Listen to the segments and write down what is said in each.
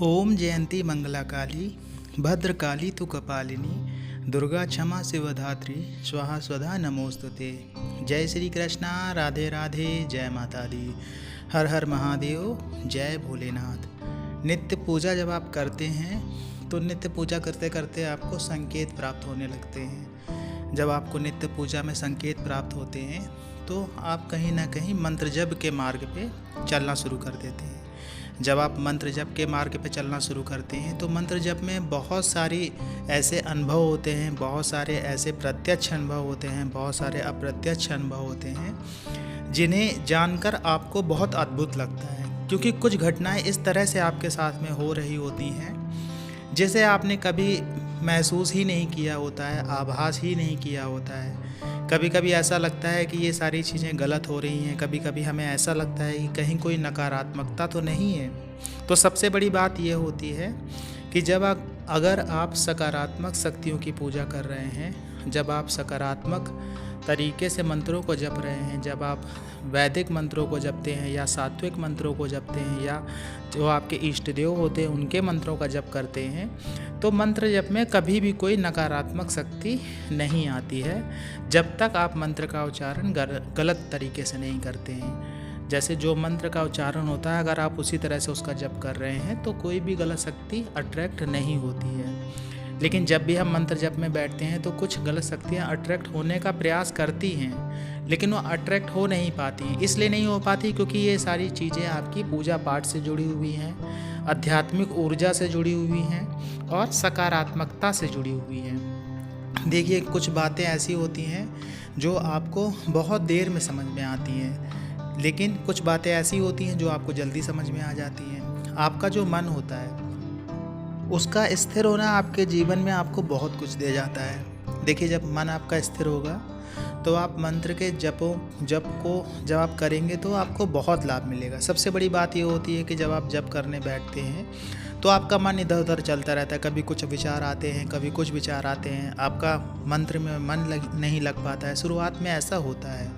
ओम जयंती मंगला काली भद्रकाली तु कपालिनी दुर्गा क्षमा शिवधात्री स्वाहा स्वधा नमोस्तुते। जय श्री कृष्णा, राधे राधे, जय माता दी, हर हर महादेव, जय भोलेनाथ। नित्य पूजा जब आप करते हैं तो नित्य पूजा करते करते आपको संकेत प्राप्त होने लगते हैं। जब आपको नित्य पूजा में संकेत प्राप्त होते हैं तो आप कहीं ना कहीं मंत्र जप के मार्ग पे चलना शुरू कर देते हैं। जब आप मंत्र जप के मार्ग पे चलना शुरू करते हैं तो मंत्र जप में बहुत सारी ऐसे अनुभव होते हैं, बहुत सारे ऐसे प्रत्यक्ष अनुभव होते हैं, बहुत सारे अप्रत्यक्ष अनुभव होते हैं जिन्हें जानकर आपको बहुत अद्भुत लगता है, क्योंकि कुछ घटनाएं इस तरह से आपके साथ में हो रही होती हैं जिसे आपने कभी महसूस ही नहीं किया होता है, आभास ही नहीं किया होता है। कभी कभी ऐसा लगता है कि ये सारी चीज़ें गलत हो रही हैं, कभी कभी हमें ऐसा लगता है कि कहीं कोई नकारात्मकता तो नहीं है। तो सबसे बड़ी बात ये होती है कि अगर आप सकारात्मक शक्तियों की पूजा कर रहे हैं, जब आप सकारात्मक तरीके से मंत्रों को जप रहे हैं, जब आप वैदिक मंत्रों को जपते हैं या सात्विक मंत्रों को जपते हैं या जो आपके इष्ट देव होते हैं उनके मंत्रों का जप करते हैं, तो मंत्र जप में कभी भी कोई नकारात्मक शक्ति नहीं आती है जब तक आप मंत्र का उच्चारण गलत तरीके से नहीं करते हैं। जैसे जो मंत्र का उच्चारण होता है, अगर आप उसी तरह से उसका जप कर रहे हैं तो कोई भी गलत शक्ति अट्रैक्ट नहीं होती है। लेकिन जब भी हम मंत्र जप में बैठते हैं तो कुछ गलत शक्तियाँ अट्रैक्ट होने का प्रयास करती हैं, लेकिन वो अट्रैक्ट हो नहीं पाती हैं। इसलिए नहीं हो पाती क्योंकि ये सारी चीज़ें आपकी पूजा पाठ से जुड़ी हुई हैं, आध्यात्मिक ऊर्जा से जुड़ी हुई हैं और सकारात्मकता से जुड़ी हुई हैं। देखिए, कुछ बातें ऐसी होती हैं जो आपको बहुत देर में समझ में आती हैं, लेकिन कुछ बातें ऐसी होती हैं जो आपको जल्दी समझ में आ जाती हैं। आपका जो मन होता है उसका स्थिर होना आपके जीवन में आपको बहुत कुछ दे जाता है। देखिए, जब मन आपका स्थिर होगा तो आप मंत्र के जप को जब आप करेंगे तो आपको बहुत लाभ मिलेगा। सबसे बड़ी बात ये होती है कि जब आप जप करने बैठते हैं तो आपका मन इधर उधर चलता रहता है। कभी कुछ विचार आते हैं, कभी कुछ विचार आते हैं, आपका मंत्र में मन नहीं लग पाता है। शुरुआत में ऐसा होता है,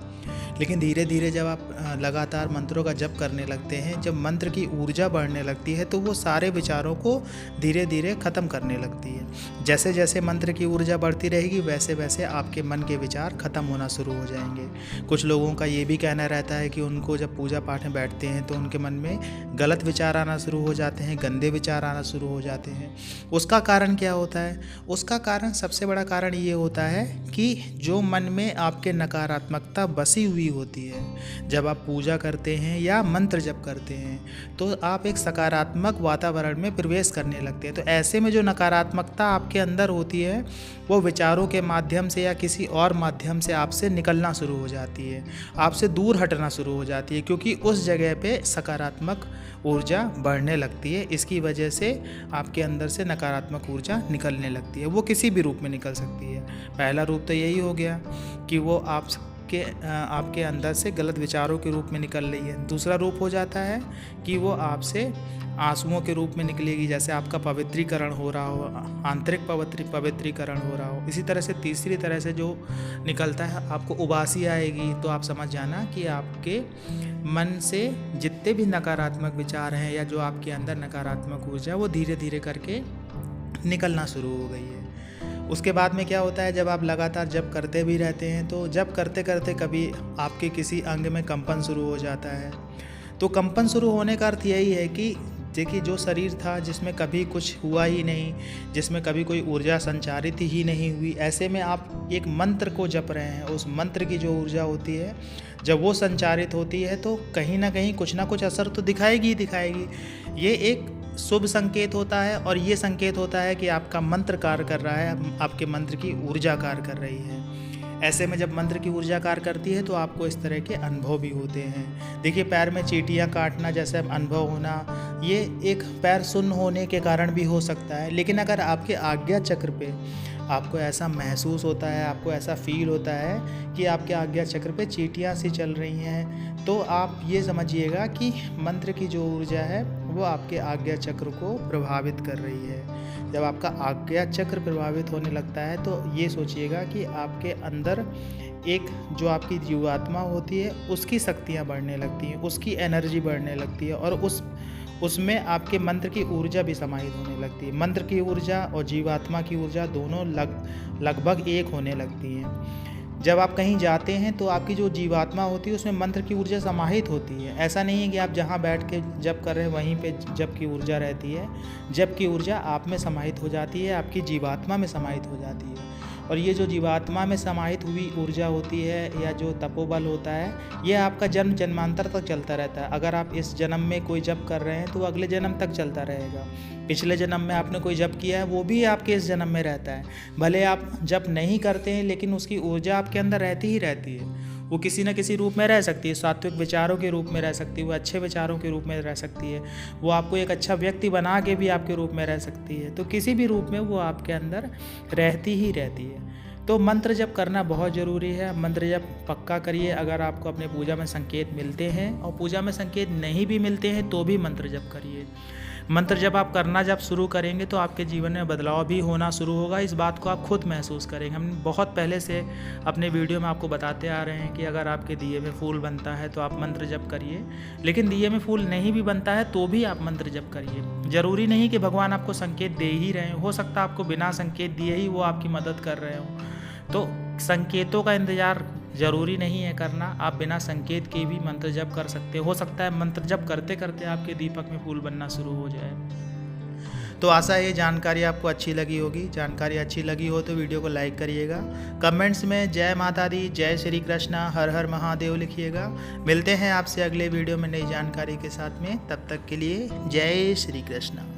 लेकिन धीरे धीरे जब आप लगातार मंत्रों का जप करने लगते हैं, जब मंत्र की ऊर्जा बढ़ने लगती है तो वो सारे विचारों को धीरे धीरे ख़त्म करने लगती है। जैसे जैसे मंत्र की ऊर्जा बढ़ती रहेगी वैसे वैसे आपके मन के विचार ख़त्म होना शुरू हो जाएंगे। कुछ लोगों का ये भी कहना रहता है कि उनको जब पूजा पाठ में बैठते हैं तो उनके मन में गलत विचार आना शुरू हो जाते हैं, गंदे विचार आना शुरू हो जाते हैं। उसका कारण क्या होता है? उसका कारण, सबसे बड़ा कारण ये होता है कि जो मन में आपके नकारात्मकता बसी हुई होती है, जब आप पूजा करते हैं या मंत्र जप करते हैं तो आप एक सकारात्मक वातावरण में प्रवेश करने लगते हैं। तो ऐसे में जो नकारात्मकता आपके अंदर होती है वो विचारों के माध्यम से या किसी और माध्यम से आपसे निकलना शुरू हो जाती है, आपसे दूर हटना शुरू हो जाती है, क्योंकि उस जगह पे सकारात्मक ऊर्जा बढ़ने लगती है। इसकी वजह से आपके अंदर से नकारात्मक ऊर्जा निकलने लगती है। वो किसी भी रूप में निकल सकती है। पहला रूप तो यही हो गया कि वो आपके अंदर से गलत विचारों के रूप में निकल रही है। दूसरा रूप हो जाता है कि वो आपसे आंसुओं के रूप में निकलेगी, जैसे आपका पवित्रीकरण हो रहा हो, आंतरिक पवित्रीकरण हो रहा हो। इसी तरह से तीसरी तरह से जो निकलता है, आपको उबासी आएगी, तो आप समझ जाना कि आपके मन से जितने भी नकारात्मक विचार हैं या जो आपके अंदर नकारात्मक ऊर्जा वो धीरे धीरे करके निकलना शुरू हो गई है। उसके बाद में क्या होता है, जब आप लगातार जप करते भी रहते हैं तो जप करते करते कभी आपके किसी अंग में कंपन शुरू हो जाता है। तो कंपन शुरू होने का अर्थ यही है कि देखिए, जो शरीर था जिसमें कभी कुछ हुआ ही नहीं, जिसमें कभी कोई ऊर्जा संचारित ही नहीं हुई, ऐसे में आप एक मंत्र को जप रहे हैं, उस मंत्र की जो ऊर्जा होती है जब वो संचारित होती है तो कहीं ना कहीं कुछ ना कुछ असर तो दिखाएगी ही दिखाएगी। ये एक शुभ संकेत होता है और ये संकेत होता है कि आपका मंत्र कार्य कर रहा है, आपके मंत्र की ऊर्जा कार्य कर रही है। ऐसे में जब मंत्र की ऊर्जा कार्य करती है तो आपको इस तरह के अनुभव भी होते हैं। देखिए, पैर में चींटियां काटना जैसे अनुभव होना, ये एक पैर सुन्न होने के कारण भी हो सकता है। लेकिन अगर आपके आज्ञा चक्र पे आपको ऐसा महसूस होता है, आपको ऐसा फील होता है कि आपके आज्ञा चक्र पे चींटियां सी चल रही हैं, तो आप ये समझिएगा कि मंत्र की जो ऊर्जा है वो आपके आज्ञा चक्र को प्रभावित कर रही है। जब आपका आज्ञा चक्र प्रभावित होने लगता है तो ये सोचिएगा कि आपके अंदर एक जो आपकी जीवात्मा होती है उसकी शक्तियाँ बढ़ने लगती हैं, उसकी एनर्जी बढ़ने लगती है और उसमें आपके मंत्र की ऊर्जा भी समाहित होने लगती है। मंत्र की ऊर्जा और जीवात्मा की ऊर्जा दोनों लगभग एक होने लगती हैं। जब आप कहीं जाते हैं तो आपकी जो जीवात्मा होती है उसमें मंत्र की ऊर्जा समाहित होती है। ऐसा नहीं है कि आप जहाँ बैठ के जप कर रहे हैं वहीं पे जप की ऊर्जा रहती है। जप की ऊर्जा आप में समाहित हो जाती है, आपकी जीवात्मा में समाहित हो जाती है। और ये जो जीवात्मा में समाहित हुई ऊर्जा होती है या जो तपोबल होता है, यह आपका जन्म जन्मांतर तक चलता रहता है। अगर आप इस जन्म में कोई जप कर रहे हैं तो अगले जन्म तक चलता रहेगा। पिछले जन्म में आपने कोई जप किया है वो भी आपके इस जन्म में रहता है। भले आप जप नहीं करते हैं लेकिन उसकी ऊर्जा आपके अंदर रहती ही रहती है। वो किसी न किसी रूप में रह सकती है, सात्विक विचारों के रूप में रह सकती है, वो अच्छे विचारों के रूप में रह सकती है, वो आपको एक अच्छा व्यक्ति बना के भी आपके रूप में रह सकती है। तो किसी भी रूप में वो आपके अंदर रहती ही रहती है। तो मंत्र जप करना बहुत ज़रूरी है। मंत्र जप पक्का करिए। अगर आपको अपने पूजा में संकेत मिलते हैं और पूजा में संकेत नहीं भी मिलते हैं तो भी मंत्र जप करिए। मंत्र जब आप करना जब शुरू करेंगे तो आपके जीवन में बदलाव भी होना शुरू होगा। इस बात को आप खुद महसूस करेंगे। हम बहुत पहले से अपने वीडियो में आपको बताते आ रहे हैं कि अगर आपके दिए में फूल बनता है तो आप मंत्र जप करिए, लेकिन दिए में फूल नहीं भी बनता है तो भी आप मंत्र जप करिए। ज़रूरी नहीं कि भगवान आपको संकेत दे ही रहे हो सकता है आपको बिना संकेत दिए ही वो आपकी मदद कर रहे हो। तो संकेतों का इंतज़ार ज़रूरी नहीं है करना, आप बिना संकेत के भी मंत्र जप कर सकते हो सकता है मंत्र जप करते करते आपके दीपक में फूल बनना शुरू हो जाए। तो आशा है ये जानकारी आपको अच्छी लगी होगी। जानकारी अच्छी लगी हो तो वीडियो को लाइक करिएगा, कमेंट्स में जय माता दी, जय श्री कृष्णा, हर हर महादेव लिखिएगा। मिलते हैं आपसे अगले वीडियो में नई जानकारी के साथ में। तब तक के लिए जय श्री कृष्णा।